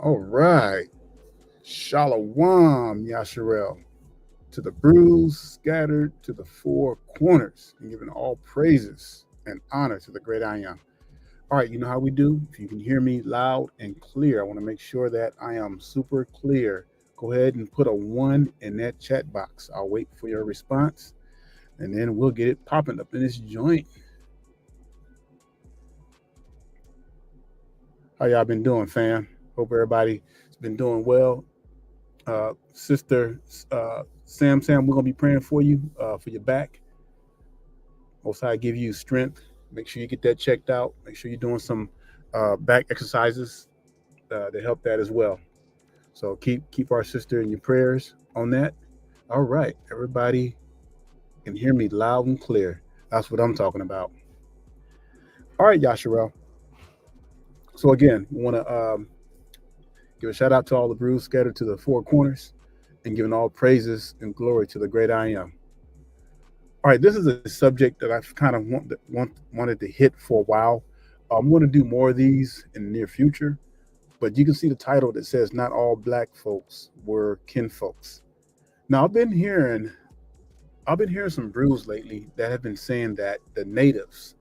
All right. Shalom, Yasharel. To the bruised, scattered to the four corners, and giving all praises and honor to the great I am. All right, you know how we do? If you can hear me loud and clear, I want to make sure that I am super clear. Go ahead and put a one in that chat box. I'll wait for your response, and then we'll get it popping up in this joint. How y'all been doing, fam? Hope everybody's been doing well. Sister Sam, we're gonna be praying for your back. Most High give you strength. Make sure you get that checked out. Make sure you're doing some back exercises to help that as well. So keep our sister in your prayers on that. All right, everybody can hear me loud and clear. That's what I'm talking about. All right, Yasharel. So again, we want to give a shout out to all the brews scattered to the four corners, and giving all praises and glory to the great I am. All right, this is a subject that I've kind of wanted to hit for a while. I'm going to do more of these in the near future, but you can see the title that says "Not all black folks were kinfolks." Now, I've been hearing some brews lately that have been saying that the natives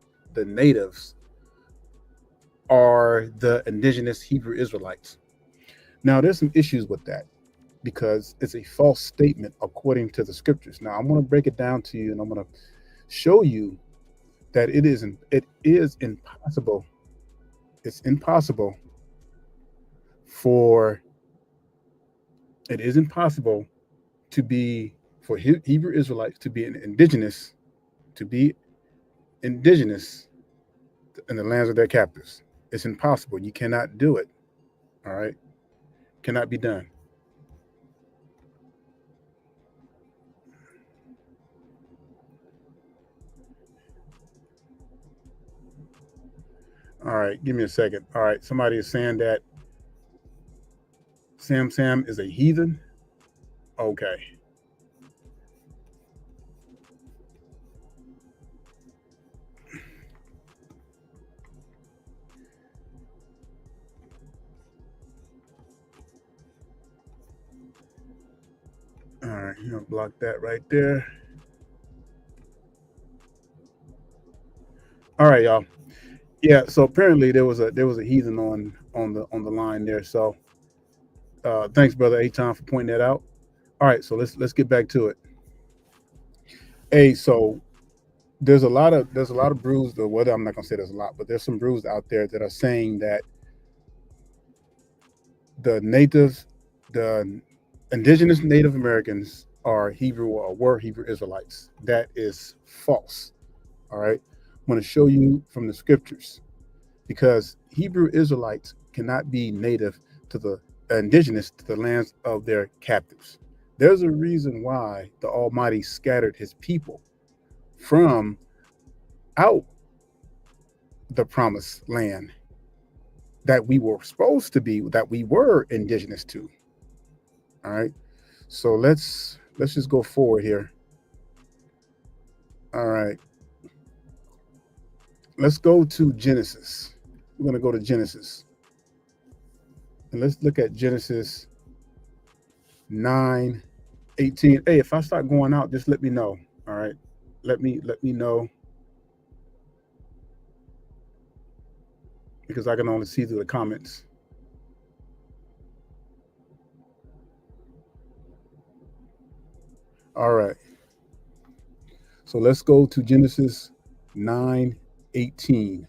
are the indigenous Hebrew Israelites. Now, there's some issues with that because it's a false statement according to the scriptures. Now, I'm going to break it down to you, and I'm going to show you that it is impossible. It's impossible for to be for Hebrew Israelites to be indigenous in the lands of their captors. It's impossible. You cannot do it. All right, cannot be done. All right, give me a second. All right, somebody is saying that Sam is a heathen. Okay. All right, you know, block that right there. All right, y'all. Yeah, so apparently there was a heathen on the line there. So thanks, brother Aton, for pointing that out. All right, so let's get back to it. Hey, so there's a lot of brews. Or whether I'm not gonna say there's a lot, but there's some brews out there that are saying that the natives, the indigenous Native Americans are Hebrew or were Hebrew Israelites. That is false. All right, I'm going to show you from the scriptures because Hebrew Israelites cannot be native to the indigenous to the lands of their captives. There's a reason why the Almighty scattered his people from out the promised land that we were supposed to be, that we were indigenous to. All right. So let's just go forward here. All right. Let's go to Genesis. We're going to go to Genesis. And let's look at Genesis 9:18. Hey, if I start going out, just let me know. All right. Let me know. Because I can only see through the comments. All right. So let's go to Genesis 9:18.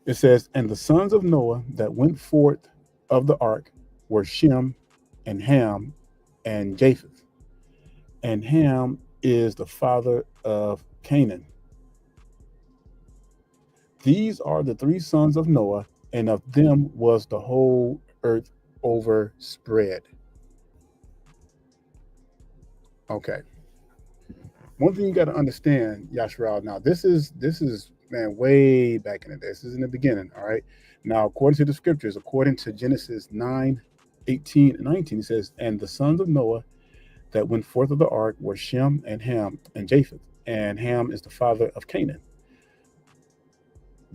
It says, "And the sons of Noah that went forth of the ark were Shem and Ham and Japheth. And Ham is the father of Canaan. These are the three sons of Noah, and of them was the whole earth overspread." Okay. One thing you got to understand, Yashral. Now, this is man way back in the day. This is in the beginning. All right. Now, according to the scriptures, according to Genesis 9:18 and 19, it says, "And the sons of Noah that went forth of the ark were Shem and Ham and Japheth. And Ham is the father of Canaan.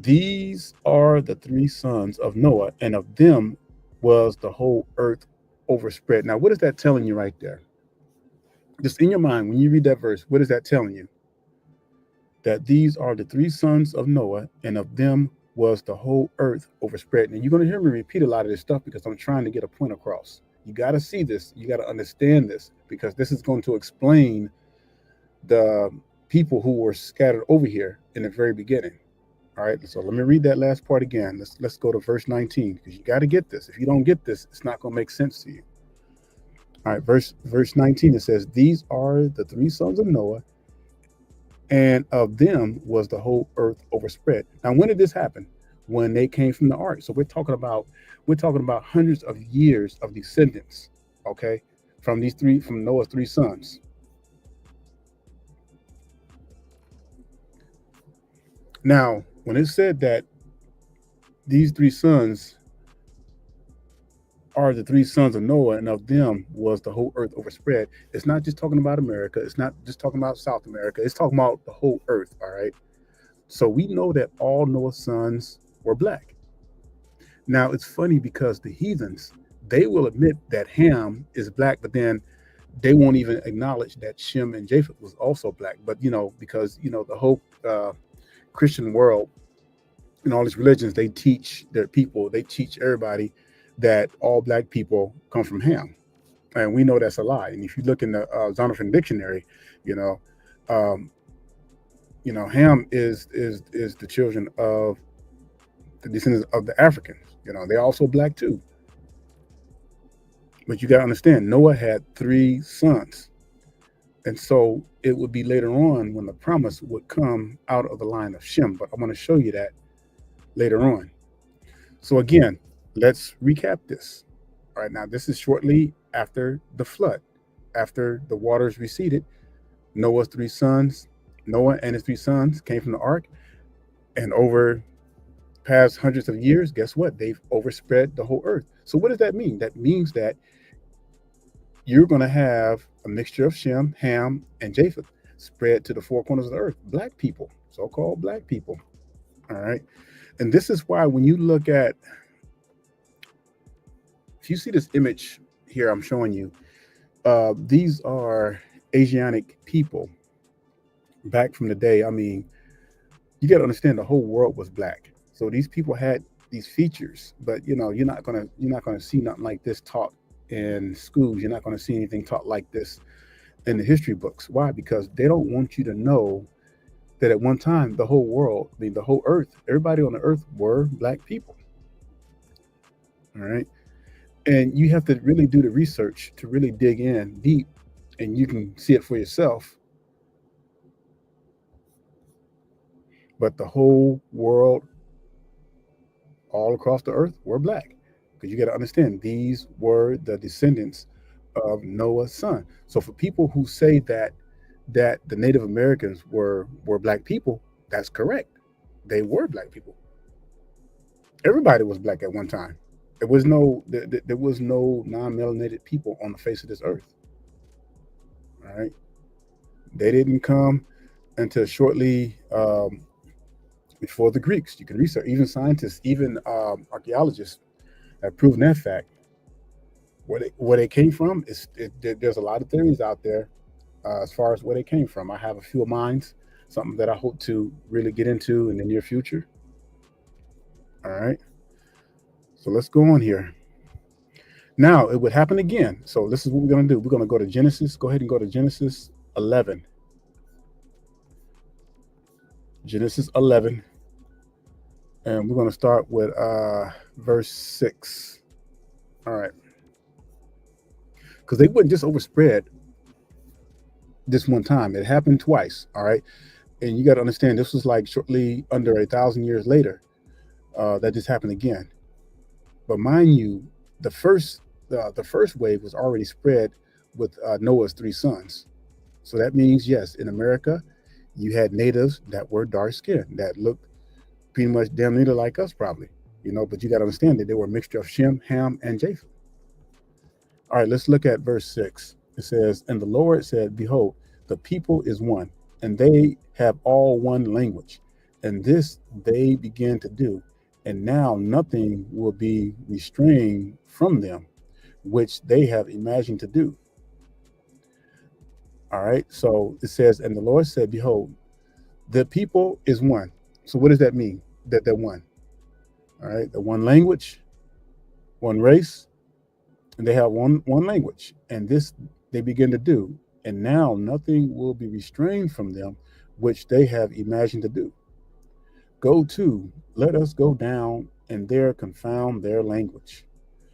These are the three sons of Noah, and of them was the whole earth overspread. Now, what is that telling you right there? Just in your mind, when you read that verse, what is that telling you? That these are the three sons of Noah, and of them was the whole earth overspread. And you're going to hear me repeat a lot of this stuff because I'm trying to get a point across. You got to see this. You got to understand this because this is going to explain the people who were scattered over here in the very beginning. All right, so let me read that last part again. Let's go to verse 19 because you got to get this. If you don't get this, it's not going to make sense to you. All right, verse 19 it says, "These are the three sons of Noah, and of them was the whole earth overspread." Now, when did this happen? When they came from the ark. So we're talking about hundreds of years of descendants, okay, from Noah's three sons. Now, when it said that these three sons are the three sons of Noah, and of them was the whole earth overspread, it's not just talking about America. It's not just talking about South America. It's talking about the whole earth, all right? So we know that all Noah's sons were black. Now, it's funny because the heathens, they will admit that Ham is black, but then they won't even acknowledge that Shem and Japheth was also black. But, because, the whole Christian world and all these religions, they teach their people, they teach everybody that all black people come from Ham, and we know that's a lie. And if you look in the Zondervan dictionary, you know, um, Ham is the children of the descendants of the Africans. They're also black too. But you got to understand, Noah had three sons, and so it would be later on when the promise would come out of the line of Shem. But I'm going to show you that later on. So again, let's recap this. All right, now this is shortly after the flood, after the waters receded. Noah and his three sons came from the ark, and over past hundreds of years, guess what? They've overspread the whole earth. So what does that mean? That means that you're going to have a mixture of Shem, Ham, and Japheth spread to the four corners of the earth. Black people, so-called black people. All right. And this is why when you look at, if you see this image here I'm showing you, these are Asiatic people back from the day. I mean, you got to understand the whole world was black. So these people had these features, but you're not gonna see nothing like this taught in schools. You're not gonna see anything taught like this in the history books. Why? Because they don't want you to know that at one time the whole world, I mean the whole earth, everybody on the earth were black people. All right. And you have to really do the research to really dig in deep, and you can see it for yourself. But the whole world, all across the earth, were black. Because you got to understand, these were the descendants of Noah's son. So for people who say that the Native Americans were black people, that's correct. They were black people. Everybody was black at one time. There was no non-melanated people on the face of this earth. All right, they didn't come until shortly before the Greeks. You can research, even scientists, even archaeologists have proven that fact. Where they came from there's a lot of theories out there as far as where they came from. I have a few of mine, something that I hope to really get into in the near future. All right, so let's go on here. Now it would happen again. So this is what we're going to do. We're going to go to Genesis. Go ahead and go to Genesis 11. Genesis 11. And we're going to start with verse 6. All right. Because they wouldn't just overspread this one time. It happened twice. All right. And you got to understand, this was like shortly under 1,000 years later that this happened again. But mind you, the first wave was already spread with Noah's three sons. So that means, yes, in America, you had natives that were dark skinned, that looked pretty much damn near like us, probably. But you got to understand that they were a mixture of Shem, Ham, and Japheth. All right, let's look at verse 6. It says, "And the Lord said, Behold, the people is one, and they have all one language. and this they began to do, and now nothing will be restrained from them, which they have imagined to do. All right. So it says, and the Lord said, behold, the people is one. So what does that mean? That they're one. All right. The one language, one race, and they have one language. And this they begin to do. And now nothing will be restrained from them, which they have imagined to do. Go to, let us go down and there confound their language.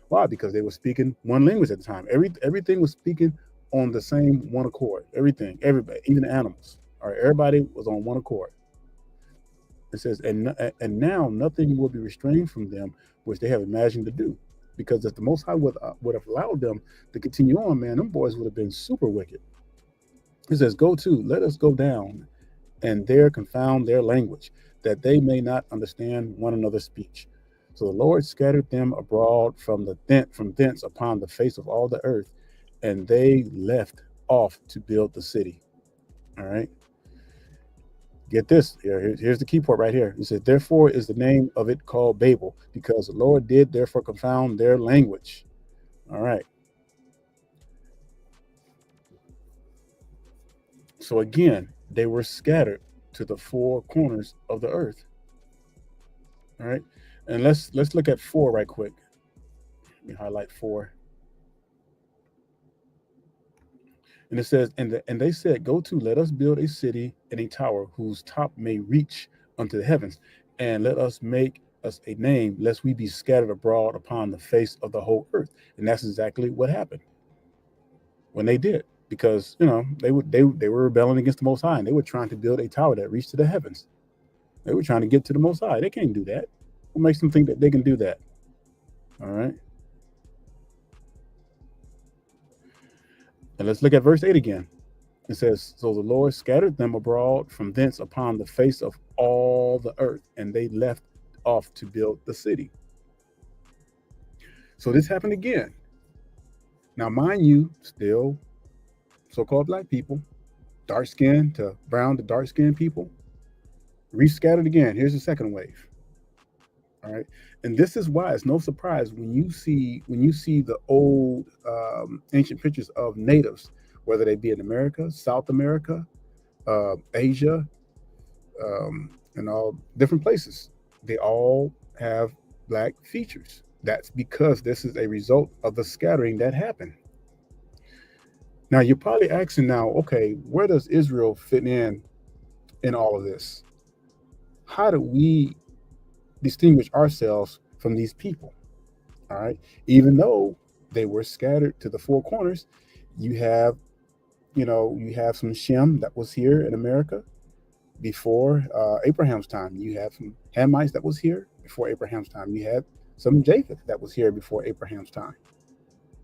Why? Because they were speaking one language at the time. Everything was speaking on the same one accord. Everything, everybody, even the animals. All right, everybody was on one accord. It says, and now nothing will be restrained from them, which they have imagined to do, because if the Most High would have allowed them to continue on, man, them boys would have been super wicked. It says, go to, let us go down, and there confound their language, that they may not understand one another's speech. So the Lord scattered them abroad from thence upon the face of all the earth, and they left off to build the city. All right. Get this. Here's the key part right here. He said, therefore is the name of it called Babel, because the Lord did therefore confound their language. All right. So again, they were scattered to the four corners of the earth. All right. And let's look at 4 right quick. Let me highlight 4. And it says, and they said, go to, let us build a city and a tower whose top may reach unto the heavens, and let us make us a name, lest we be scattered abroad upon the face of the whole earth. And that's exactly what happened when they did, because they were rebelling against the Most High, and they were trying to build a tower that reached to the heavens. They were trying to get to the Most High. They can't do that. What makes them think that they can do that? All right. And let's look at verse 8 again. It says, so the Lord scattered them abroad from thence upon the face of all the earth, and they left off to build the city. So this happened again. Now, mind you, still so-called black people, dark skin to brown to dark skinned people, rescattered again. Here's the second wave. All right. And this is why it's no surprise when you see the old ancient pictures of natives, whether they be in America, South America, Asia, and all different places, they all have black features. That's because this is a result of the scattering that happened. Now you're probably asking now, okay, where does Israel fit in all of this? How do we distinguish ourselves from these people? All right, even though they were scattered to the four corners, you have some Shem that was here in America before Abraham's time. You have some Hamites that was here before Abraham's time. You had some Japheth that was here before Abraham's time.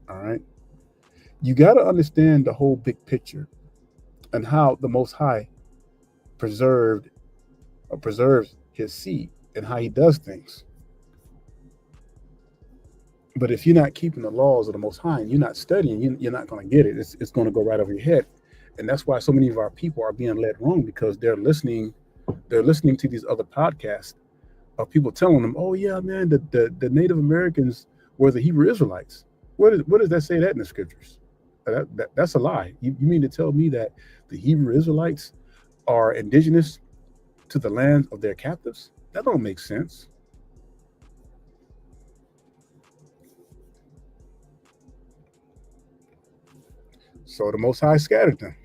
All right. You got to understand the whole big picture and how the Most High preserves his seed and how he does things. But if you're not keeping the laws of the Most High and you're not studying, you're not going to get it. It's going to go right over your head. And that's why so many of our people are being led wrong, because they're listening to these other podcasts of people telling them, oh yeah, man, the Native Americans were the Hebrew Israelites. What does that say that in the scriptures? That's a lie. You mean to tell me that the Hebrew Israelites are indigenous to the land of their captives? That don't make sense. So the Most High scattered them.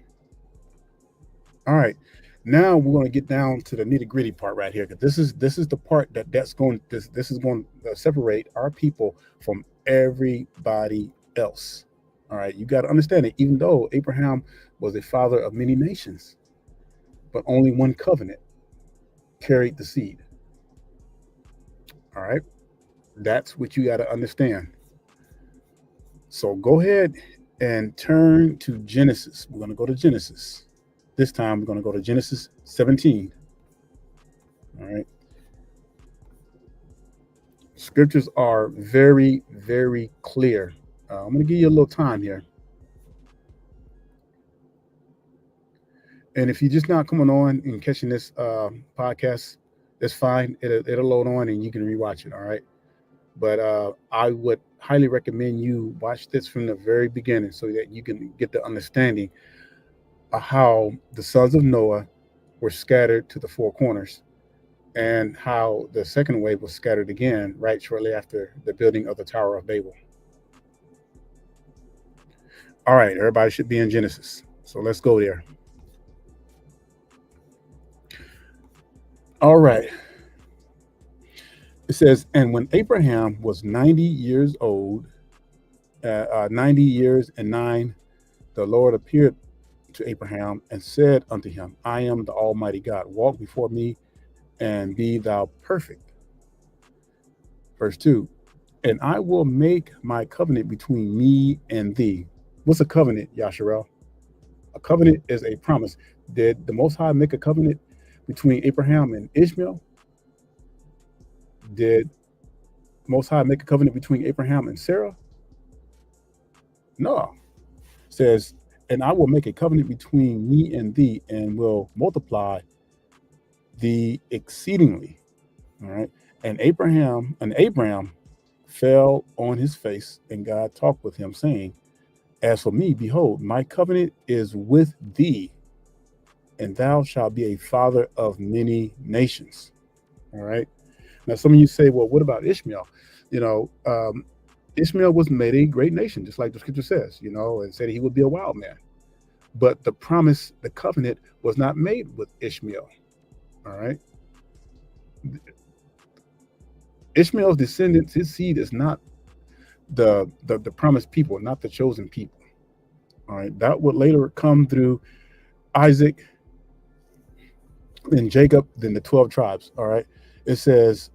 All right. Now we're going to get down to the nitty gritty part right here, because this is the part this is going to separate our people from everybody else. All right, you got to understand it. Even though Abraham was a father of many nations, but only one covenant carried the seed. All right, that's what you got to understand. So go ahead and turn to Genesis. We're going to go to Genesis. This time we're going to go to Genesis 17. All right. Scriptures are very, very clear. I'm going to give you a little time here. And if you're just not coming on and catching this podcast, It's fine. It'll load on and you can rewatch it. All right. But I would highly recommend you watch this from the very beginning so that you can get the understanding of how the sons of Noah were scattered to the four corners and how the second wave was scattered again right shortly after the building of the Tower of Babel. All right, everybody should be in Genesis. So let's go there. All right. It says, and when Abraham was 90 years old, 90 years and 9, the Lord appeared to Abraham and said unto him, I am the Almighty God. Walk before me and be thou perfect. Verse 2, and I will make my covenant between me and thee. What's a covenant, Yasharel? A covenant is a promise. Did the Most High make a covenant between Abraham and Ishmael? Did Most High make a covenant between Abraham and Sarah? No. It says, and I will make a covenant between me and thee and will multiply thee exceedingly. All right. And Abraham fell on his face, and God talked with him, saying, as for me, behold, my covenant is with thee, and thou shalt be a father of many nations. All right. Now, some of you say, well, what about Ishmael? You know, Ishmael was made a great nation, just like the scripture says, you know, and said he would be a wild man. But the promise, the covenant was not made with Ishmael. All right. Ishmael's descendants, his seed is not the promised people, not the chosen people. All right. That would later come through Isaac and Jacob, then the 12 tribes. All right. It says,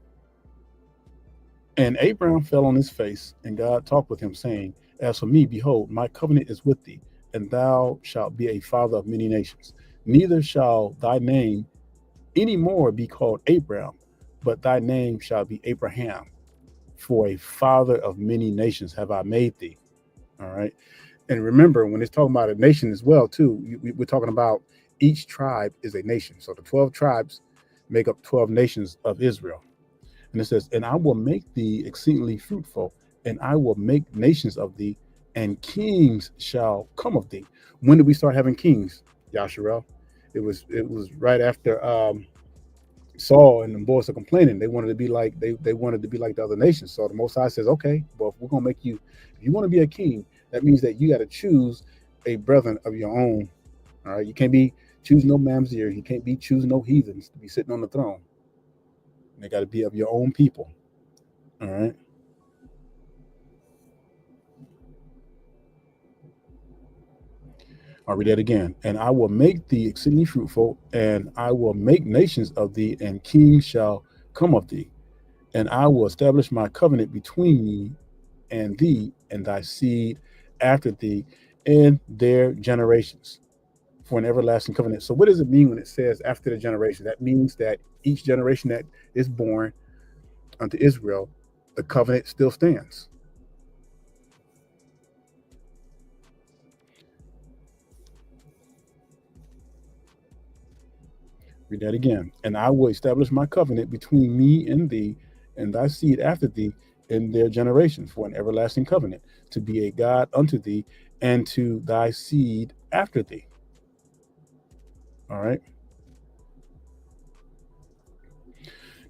and Abraham fell on his face, and God talked with him, saying, as for me, behold, my covenant is with thee, and thou shalt be a father of many nations. Neither shall thy name any more be called Abraham, but thy name shall be Abraham. For a father of many nations have I made thee. All right. And remember, when it's talking about a nation as well, too, we're talking about each tribe is a nation. So the 12 tribes make up 12 nations of Israel. And it says, and I will make thee exceedingly fruitful, and I will make nations of thee, and kings shall come of thee. When did we start having kings, Yasharel? It was right after Saul and the boys are complaining. They wanted to be like they wanted to be like the other nations. So the Most High says, okay, well, if we're gonna make you, if you want to be a king, that means that you got to choose a brethren of your own. All right, you can't be choosing no mamzeers. You can't be choosing no heathens to be sitting on the throne. They got to be of your own people. All right. I'll read that again. And I will make thee exceedingly fruitful, and I will make nations of thee, and kings shall come of thee. And I will establish my covenant between me and thee and thy seed after thee in their generations for an everlasting covenant. So what does it mean when it says after the generation? That means that each generation that is born unto Israel, the covenant still stands. Read that again. And I will establish my covenant between me and thee and thy seed after thee in their generations for an everlasting covenant, to be a God unto thee and to thy seed after thee. All right.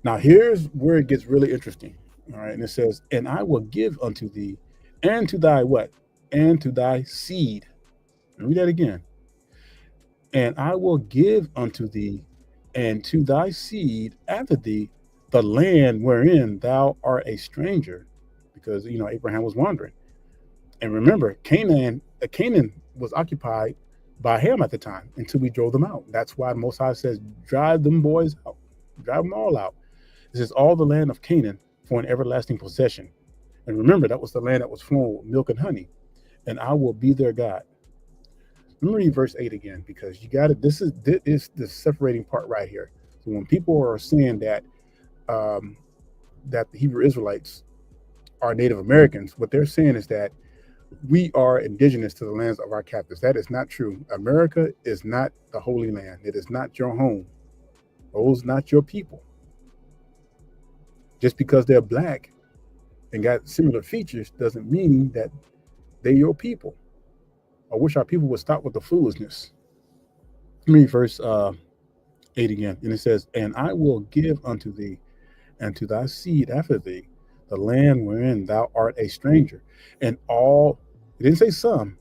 Now here's where it gets really interesting. All right. And it says, and I will give unto thee and to thy what? And to thy seed. And read that again. And I will give unto thee and to thy seed after thee the land wherein thou art a stranger, because you know Abraham was wandering. And remember, Canaan was occupied by Ham at the time until we drove them out. That's why Most High says, drive them boys out, drive them all out. This is all the land of Canaan for an everlasting possession. And remember, that was the land that was flowing with milk and honey. And I will be their God. Let me read verse 8 again, because you got it. This is the separating part right here. So when people are saying that the Hebrew Israelites are Native Americans, what they're saying is that we are indigenous to the lands of our captors. That is not true. America is not the Holy Land. It is not your home. Those not your people. Just because they're black and got similar features doesn't mean that they're your people. I wish our people would stop with the foolishness. Let me read verse 8 again. And it says, "And I will give unto thee and to thy seed after thee the land wherein thou art a stranger." And all, it didn't say some.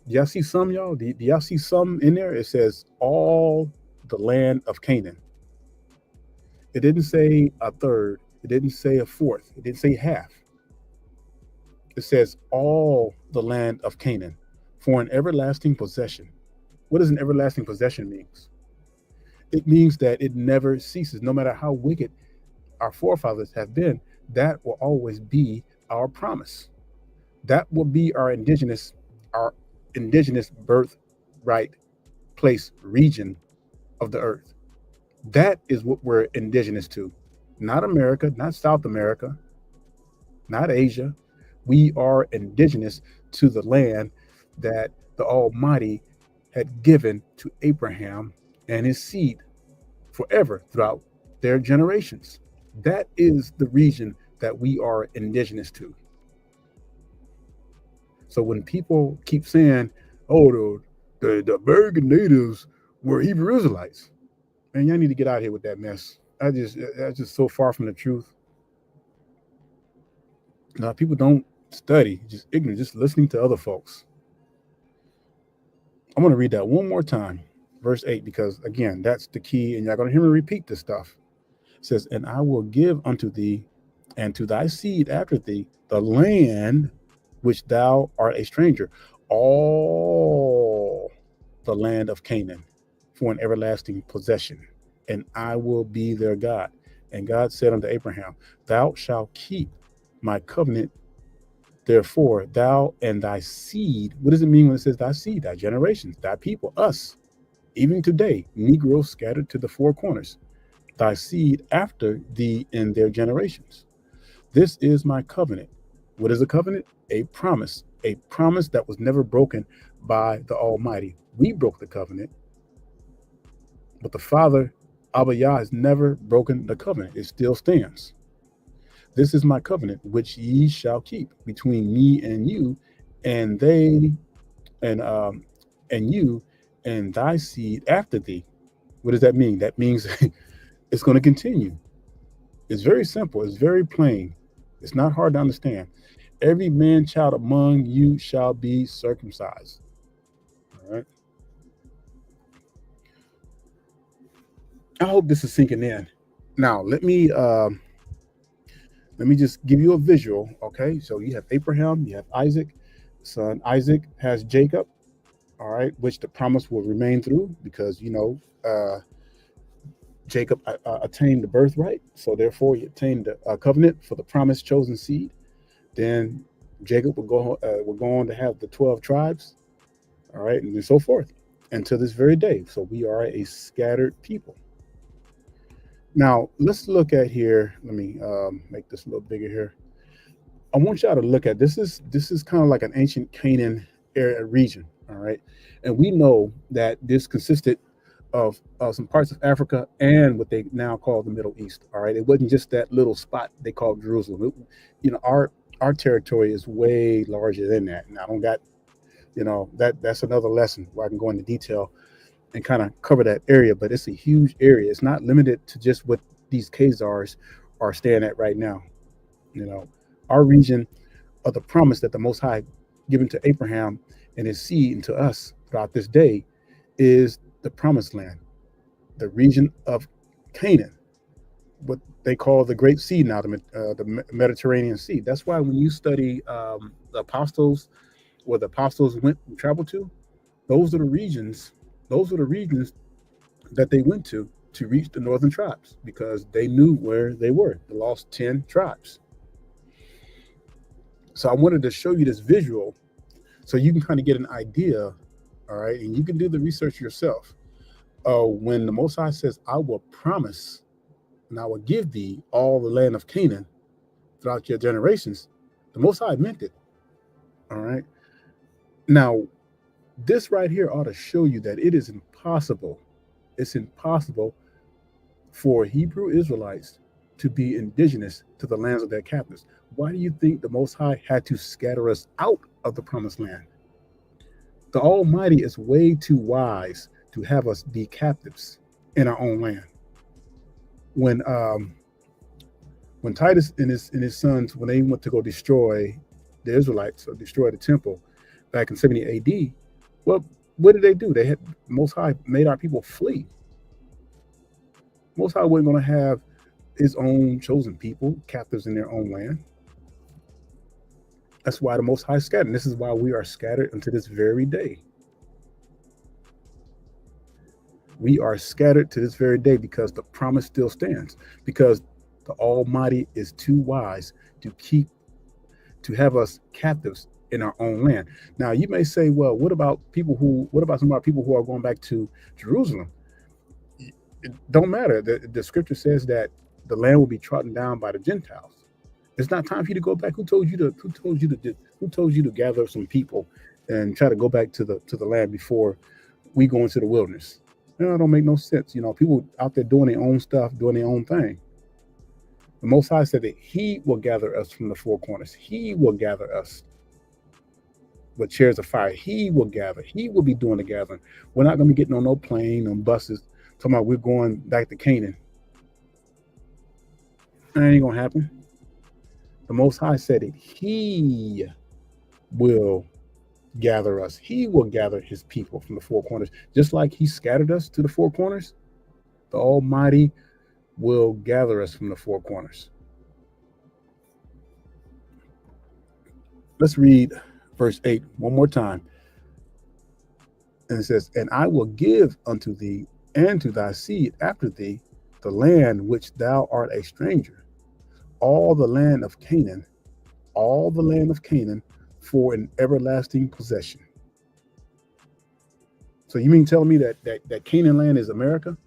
Do y'all see some, y'all? Do y'all see some in there? It says all the land of Canaan. It didn't say a third. It didn't say a fourth. It didn't say half. It says all the land of Canaan for an everlasting possession. What does an everlasting possession mean? It means that it never ceases. No matter how wicked our forefathers have been, that will always be our promise. That will be our indigenous birthright place region of the earth. That is what we're indigenous to. Not America, not South America, not Asia. We are indigenous to the land that the Almighty had given to Abraham and his seed forever throughout their generations. That is the region that we are indigenous to. So when people keep saying, "Oh, the American natives were Hebrew Israelites," man, y'all need to get out of here with that mess. That's just so far from the truth. Now, people don't study, just ignorant, just listening to other folks. I'm going to read that one more time, verse 8, because again, that's the key, and y'all going to hear me repeat this stuff. It says, "And I will give unto thee and to thy seed after thee the land which thou art a stranger, all the land of Canaan, for an everlasting possession, and I will be their God." And God said unto Abraham, "Thou shalt keep my covenant, therefore thou and thy seed." What does it mean when it says thy seed? Thy generations, thy people, us, even today, Negroes scattered to the four corners. Thy seed after thee in their generations. This is my covenant. What is a covenant? A promise that was never broken by the Almighty. We broke the covenant, but the Father, Abba Yah, has never broken the covenant. It still stands. "This is my covenant, which ye shall keep between me and you, and they, and you, and thy seed after thee." What does that mean? That means it's going to continue. It's very simple. It's very plain. It's not hard to understand. "Every man child among you shall be circumcised." All right. I hope this is sinking in. Now, let me just give you a visual. Okay, so you have Abraham, you have Isaac. Son Isaac has Jacob. All right, which the promise will remain through, because Jacob attained the birthright, so therefore he attained the covenant for the promised chosen seed. Then Jacob will go on to have the 12 tribes. All right, and so forth, and to this very day. So we are a scattered people. Now let's look at here. Let me make this a little bigger here. I want y'all to look at this. Is kind of like an ancient Canaan area region. All right, and we know that this consisted of some parts of Africa and what they now call the Middle East. All right, it wasn't just that little spot they called Jerusalem. Our territory is way larger than that, and I don't got that's another lesson where I can go into detail and kind of cover that area. But it's a huge area. It's not limited to just what these Khazars are staying at right now. You know, our region of the promise that the Most High given to Abraham and his seed and to us throughout this day is the promised land, the region of Canaan, what they call the Great Sea now, the Mediterranean Sea. That's why when you study the apostles, where the apostles went and traveled to, those are the regions. Those are the regions that they went to reach the northern tribes, because they knew where they were, the lost 10 tribes. So I wanted to show you this visual so you can kind of get an idea, all right? And you can do the research yourself. When the Most High says, "I will promise and I will give thee all the land of Canaan throughout your generations," the Most High meant it, all right? Now, this right here ought to show you that it is impossible. It's impossible for Hebrew Israelites to be indigenous to the lands of their captives. Why do you think the Most High had to scatter us out of the promised land? The Almighty is way too wise to have us be captives in our own land. When Titus and his sons, when they went to go destroy the Israelites or destroy the temple back in 70 AD, well, what did they do? They had Most High made our people flee. Most High wasn't going to have his own chosen people captives in their own land. That's why the Most High scattered. And this is why we are scattered unto this very day. We are scattered to this very day because the promise still stands. Because the Almighty is too wise to have us captives in our own land. Now you may say, well, what about some of our people who are going back to Jerusalem? It don't matter. The scripture says that the land will be trodden down by the Gentiles. It's not time for you to go back. Who told you to gather some people and try to go back to the land before we go into the wilderness? No, it don't make no sense. People out there doing their own stuff, doing their own thing. The Most High said that He will gather us from the four corners. He will gather us with chairs of fire. He will gather. He will be doing the gathering. We're not going to be getting on no plane, on buses, talking about we're going back to Canaan. That ain't going to happen. The Most High said it. He will gather us. He will gather His people from the four corners. Just like He scattered us to the four corners, the Almighty will gather us from the four corners. Let's read verse 8 one more time. And it says, and I will give unto thee and to thy seed after thee the land which thou art a stranger, all the land of Canaan, for an everlasting possession. So you mean tell me that Canaan land is America?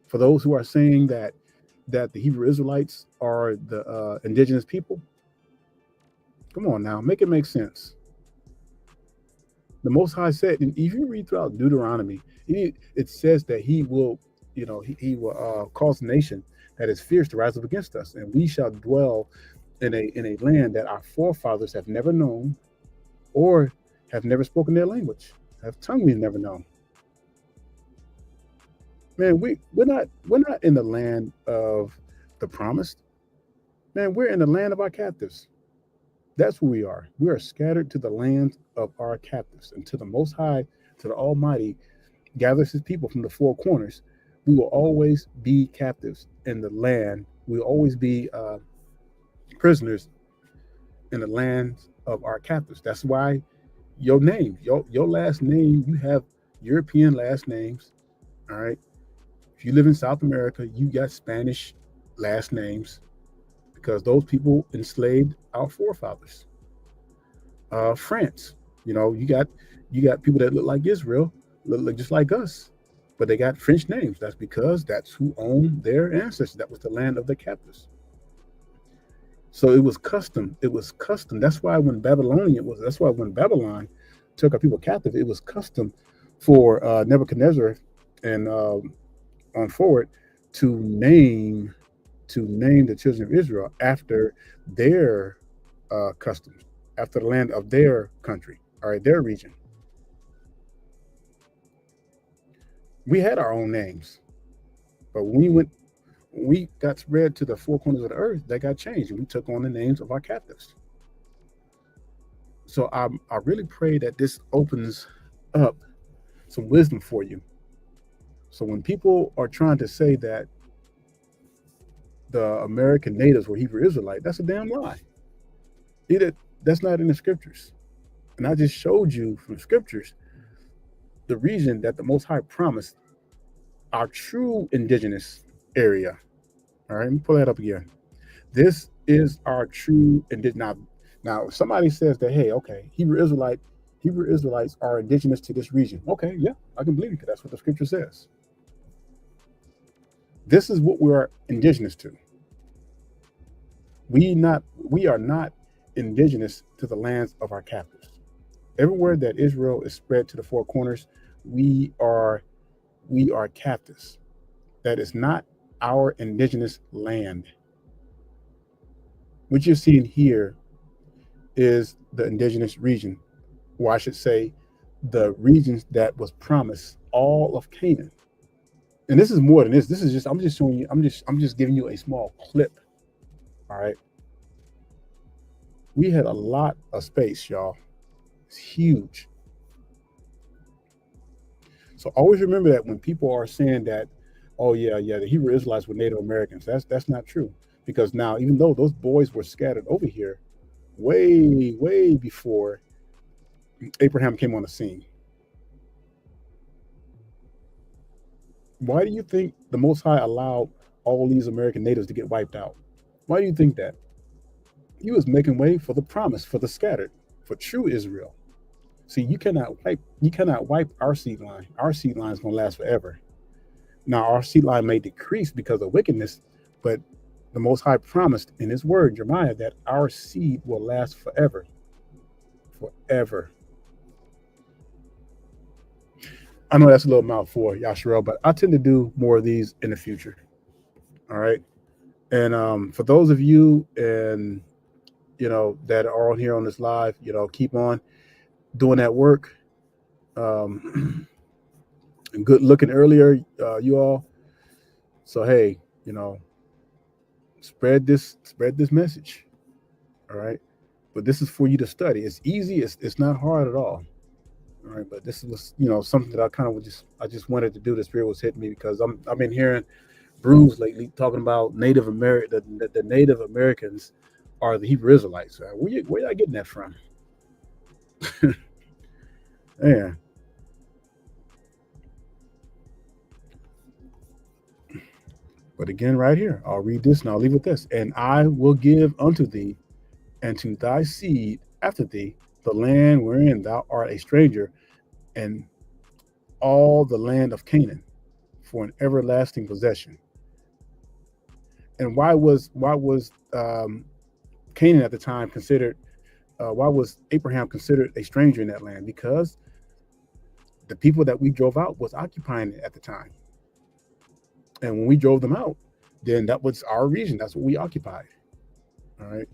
For those who are saying that the Hebrew Israelites are the indigenous people? Come on now, make it make sense. The Most High said, and if you read throughout Deuteronomy, it says that He will, He will cause a nation that is fierce to rise up against us, and we shall dwell in a land that our forefathers have never known, or have never spoken their language, have tongue we've never known. Man, we're not in the land of the promised. Man, we're in the land of our captives. That's who we are. We are scattered to the land of our captives, and to the Most High, to the Almighty, gathers His people from the four corners. We will always be captives in the land. We'll always be prisoners in the land of our captives. That's why your name, your last name, you have European last names. All right. If you live in South America, you got Spanish last names, because those people enslaved our forefathers. France, you got people that look like Israel, look just like us, but they got French names. That's because that's who owned their ancestors. That was the land of the captives. So it was custom. That's why when Babylon took our people captive, it was custom for Nebuchadnezzar and on forward to name the children of Israel after their customs, after the land of their country, all right, their region. We had our own names, but when we got spread to the four corners of the earth, that got changed, and we took on the names of our captives. So I really pray that this opens up some wisdom for you. So when people are trying to say that the American natives were Hebrew Israelite, that's a damn lie. That's not in the scriptures. And I just showed you from scriptures the reason that the Most High promised our true indigenous area. All right, let me pull that up again. This is our true indigenous. Now, if somebody says that, hey, okay, Hebrew Israelites are indigenous to this region. Okay, yeah, I can believe you, because that's what the scripture says. This is what we are indigenous to. We are not indigenous to the lands of our captives. Everywhere that Israel is spread to the four corners, we are captives. That is not our indigenous land. What you're seeing here is the indigenous region, or I should say, the regions that was promised all of Canaan. And this is more than this. This is just I'm just showing you. I'm just giving you a small clip. All right. We had a lot of space, y'all. It's huge. So always remember that when people are saying that, oh yeah, the Hebrew Israelites were Native Americans. That's not true. Because now, even though those boys were scattered over here, way before Abraham came on the scene. Why do you think the Most High allowed all these American natives to get wiped out? Why do you think that? He was making way for the promise, for the scattered, for true Israel. See, you cannot wipe our seed line. Our seed line is gonna last forever. Now our seed line may decrease because of wickedness, but the Most High promised in His Word, Jeremiah, that our seed will last forever, forever. I know that's a little mouthful, Yasharel, but I tend to do more of these in the future. All right, and for those of you and that are on here on this live, keep on doing that work. And good looking earlier, you all. So hey, spread this message. All right, but this is for you to study. It's easy. It's not hard at all. All right, but this was something that I just wanted to do. The Spirit was hitting me because I've been hearing Bruce lately talking about Native American the Native Americans are the Hebrew Israelites. Where y'all getting that from? Yeah. But again, right here, I'll read this and I'll leave with this. And I will give unto thee and to thy seed after thee the land wherein thou art a stranger, and all the land of Canaan for an everlasting possession. And why was Canaan at the time considered? Why was Abraham considered a stranger in that land? Because the people that we drove out was occupying it at the time, and when we drove them out, then that was our region. That's what we occupied. All right.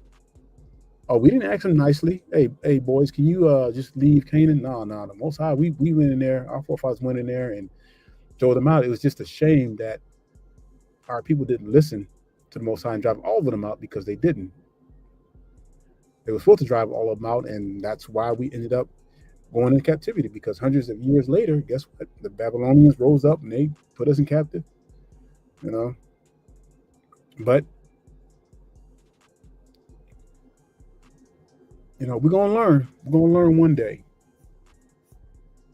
Oh, we didn't ask them nicely. Hey, boys, can you just leave Canaan? No. The Most High, we went in there. Our forefathers went in there and drove them out. It was just a shame that our people didn't listen to the Most High and drive all of them out because they didn't. They were supposed to drive all of them out, and that's why we ended up going into captivity. Because hundreds of years later, guess what? The Babylonians rose up and they put us in captive. But we're gonna learn. We're gonna learn one day.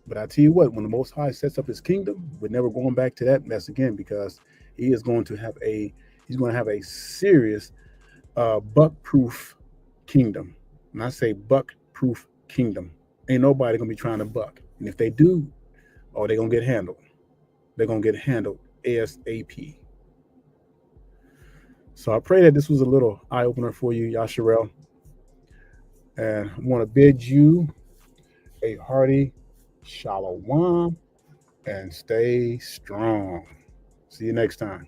But I tell you what, when the Most High sets up His kingdom, we're never going back to that mess again, because He is going to have a serious buck-proof kingdom. And I say buck-proof kingdom. Ain't nobody gonna be trying to buck, and if they do, they're gonna get handled. They're gonna get handled ASAP. So I pray that this was a little eye opener for you, Yasharel, and I want to bid you a hearty shalom and stay strong. See you next time.